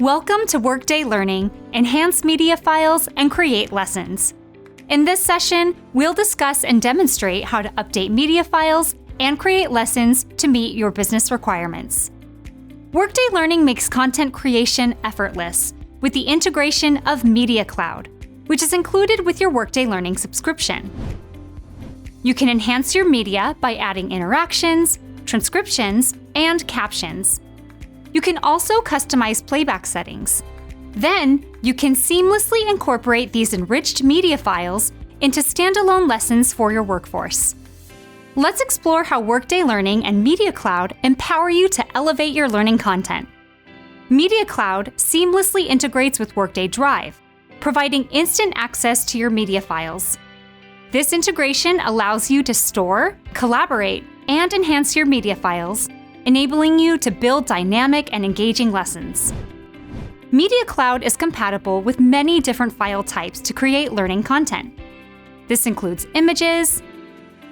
Welcome to Workday Learning, Enhance Media Files, and Create Lessons. In this session, we'll discuss and demonstrate how to update media files and create lessons to meet your business requirements. Workday Learning makes content creation effortless with the integration of Media Cloud, which is included with your Workday Learning subscription. You can enhance your media by adding interactions, transcriptions, and captions. You can also customize playback settings. Then, you can seamlessly incorporate these enriched media files into standalone lessons for your workforce. Let's explore how Workday Learning and Media Cloud empower you to elevate your learning content. Media Cloud seamlessly integrates with Workday Drive, providing instant access to your media files. This integration allows you to store, collaborate, and enhance your media files, enabling you to build dynamic and engaging lessons. Media Cloud is compatible with many different file types to create learning content. This includes images,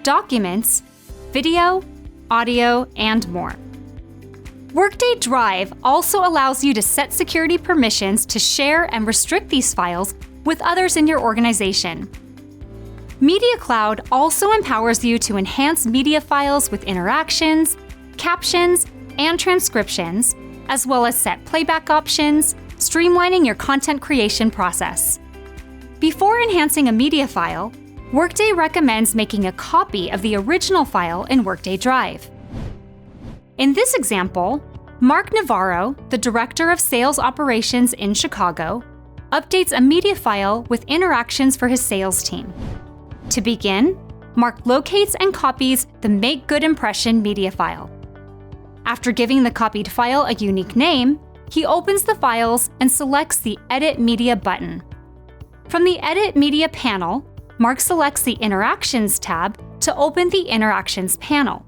documents, video, audio, and more. Workday Drive also allows you to set security permissions to share and restrict these files with others in your organization. Media Cloud also empowers you to enhance media files with interactions, captions, and transcriptions, as well as set playback options, streamlining your content creation process. Before enhancing a media file, Workday recommends making a copy of the original file in Workday Drive. In this example, Mark Navarro, the Director of Sales Operations in Chicago, updates a media file with interactions for his sales team. To begin, Mark locates and copies the Make Good Impression media file. After giving the copied file a unique name, he opens the files and selects the Edit Media button. From the Edit Media panel, Mark selects the Interactions tab to open the Interactions panel.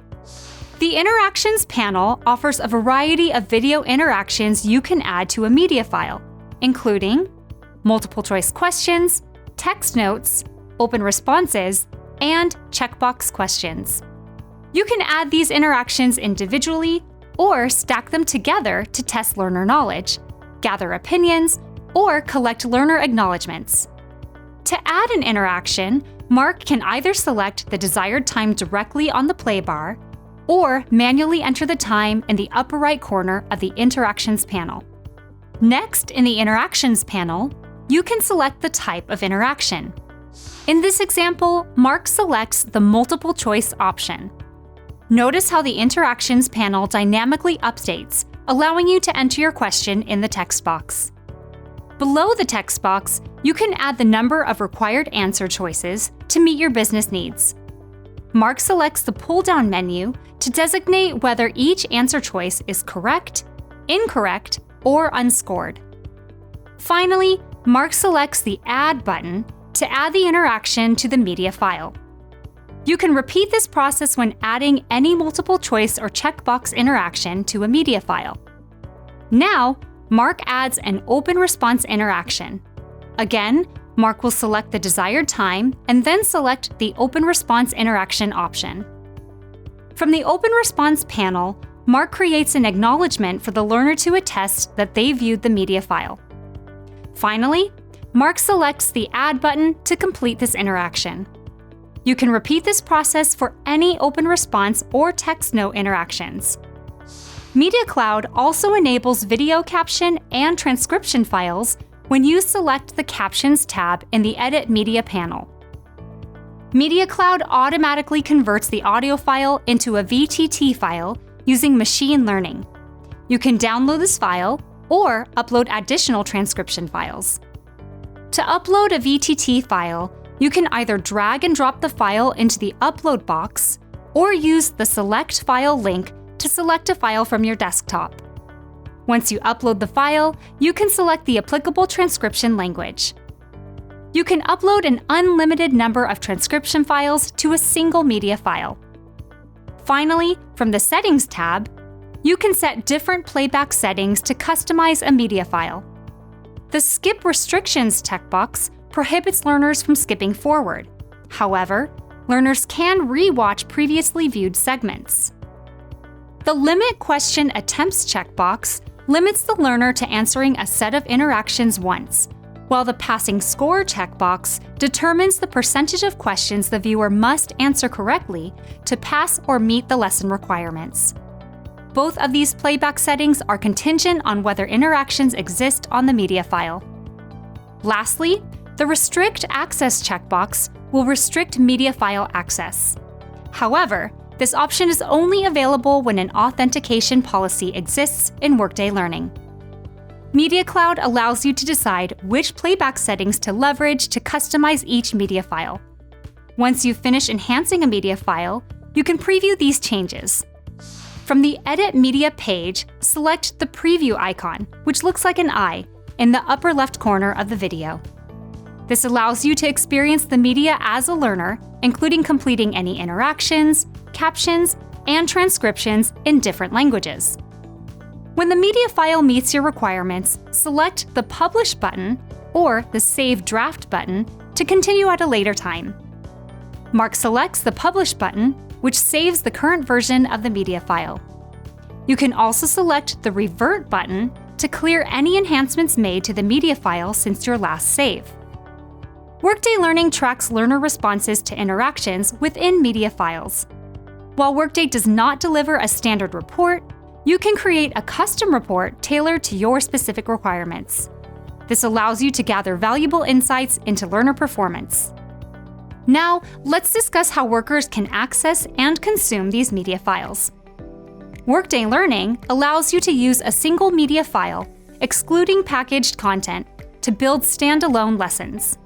The Interactions panel offers a variety of video interactions you can add to a media file, including multiple-choice questions, text notes, open responses, and checkbox questions. You can add these interactions individually or stack them together to test learner knowledge, gather opinions, or collect learner acknowledgements. To add an interaction, Mark can either select the desired time directly on the play bar or manually enter the time in the upper right corner of the Interactions panel. Next, in the Interactions panel, you can select the type of interaction. In this example, Mark selects the multiple choice option. Notice how the Interactions panel dynamically updates, allowing you to enter your question in the text box. Below the text box, you can add the number of required answer choices to meet your business needs. Mark selects the pull-down menu to designate whether each answer choice is correct, incorrect, or unscored. Finally, Mark selects the Add button to add the interaction to the media file. You can repeat this process when adding any multiple choice or checkbox interaction to a media file. Now, Mark adds an open response interaction. Again, Mark will select the desired time and then select the open response interaction option. From the open response panel, Mark creates an acknowledgement for the learner to attest that they viewed the media file. Finally, Mark selects the Add button to complete this interaction. You can repeat this process for any open response or text note interactions. Media Cloud also enables video caption and transcription files when you select the Captions tab in the Edit Media panel. Media Cloud automatically converts the audio file into a VTT file using machine learning. You can download this file or upload additional transcription files. To upload a VTT file, you can either drag and drop the file into the upload box or use the Select File link to select a file from your desktop. Once you upload the file, you can select the applicable transcription language. You can upload an unlimited number of transcription files to a single media file. Finally, from the Settings tab, you can set different playback settings to customize a media file. The Skip Restrictions checkbox prohibits learners from skipping forward. However, learners can re-watch previously viewed segments. The Limit Question Attempts checkbox limits the learner to answering a set of interactions once, while the passing score checkbox determines the percentage of questions the viewer must answer correctly to pass or meet the lesson requirements. Both of these playback settings are contingent on whether interactions exist on the media file. Lastly, the Restrict Access checkbox will restrict media file access. However, this option is only available when an authentication policy exists in Workday Learning. Media Cloud allows you to decide which playback settings to leverage to customize each media file. Once you finish enhancing a media file, you can preview these changes. From the Edit Media page, select the Preview icon, which looks like an eye, in the upper left corner of the video. This allows you to experience the media as a learner, including completing any interactions, captions, and transcriptions in different languages. When the media file meets your requirements, select the Publish button or the Save Draft button to continue at a later time. Mark selects the Publish button, which saves the current version of the media file. You can also select the Revert button to clear any enhancements made to the media file since your last save. Workday Learning tracks learner responses to interactions within media files. While Workday does not deliver a standard report, you can create a custom report tailored to your specific requirements. This allows you to gather valuable insights into learner performance. Now, let's discuss how workers can access and consume these media files. Workday Learning allows you to use a single media file, excluding packaged content, to build standalone lessons.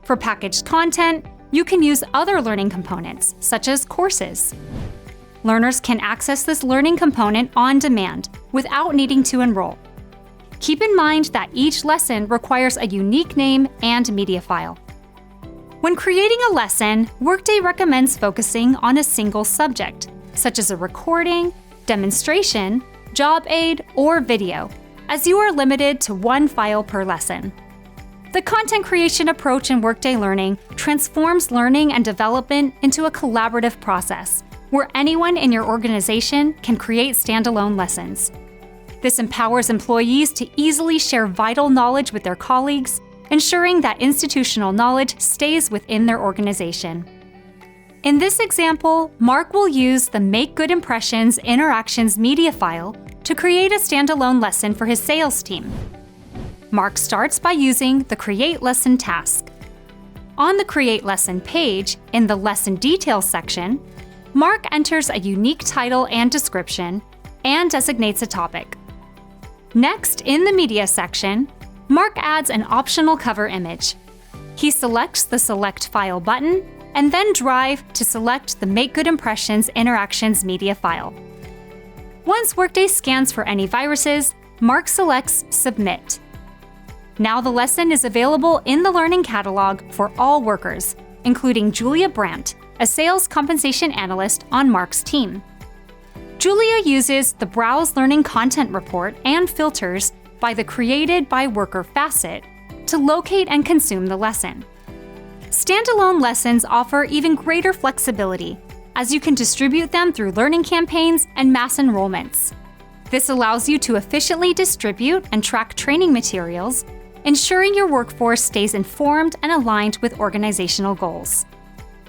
For packaged content, you can use other learning components, such as courses. Learners can access this learning component on demand without needing to enroll. Keep in mind that each lesson requires a unique name and media file. When creating a lesson, Workday recommends focusing on a single subject, such as a recording, demonstration, job aid, or video, as you are limited to one file per lesson. The content creation approach in Workday Learning transforms learning and development into a collaborative process, where anyone in your organization can create standalone lessons. This empowers employees to easily share vital knowledge with their colleagues, ensuring that institutional knowledge stays within their organization. In this example, Mark will use the Make Good Impressions Interactions media file to create a standalone lesson for his sales team. Mark starts by using the Create Lesson task. On the Create Lesson page, in the Lesson Details section, Mark enters a unique title and description and designates a topic. Next, in the Media section, Mark adds an optional cover image. He selects the Select File button and then Drive to select the Make Good Impressions Interactions media file. Once Workday scans for any viruses, Mark selects Submit. Now the lesson is available in the Learning Catalog for all workers, including Julia Brandt, a sales compensation analyst on Mark's team. Julia uses the Browse Learning Content Report and filters by the Created by Worker facet to locate and consume the lesson. Standalone lessons offer even greater flexibility, as you can distribute them through learning campaigns and mass enrollments. This allows you to efficiently distribute and track training materials, ensuring your workforce stays informed and aligned with organizational goals.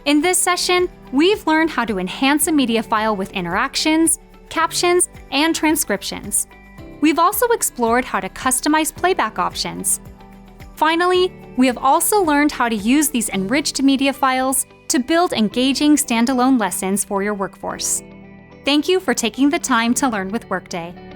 In this session, we've learned how to enhance a media file with interactions, captions, and transcriptions. We've also explored how to customize playback options. Finally, we have also learned how to use these enriched media files to build engaging standalone lessons for your workforce. Thank you for taking the time to learn with Workday.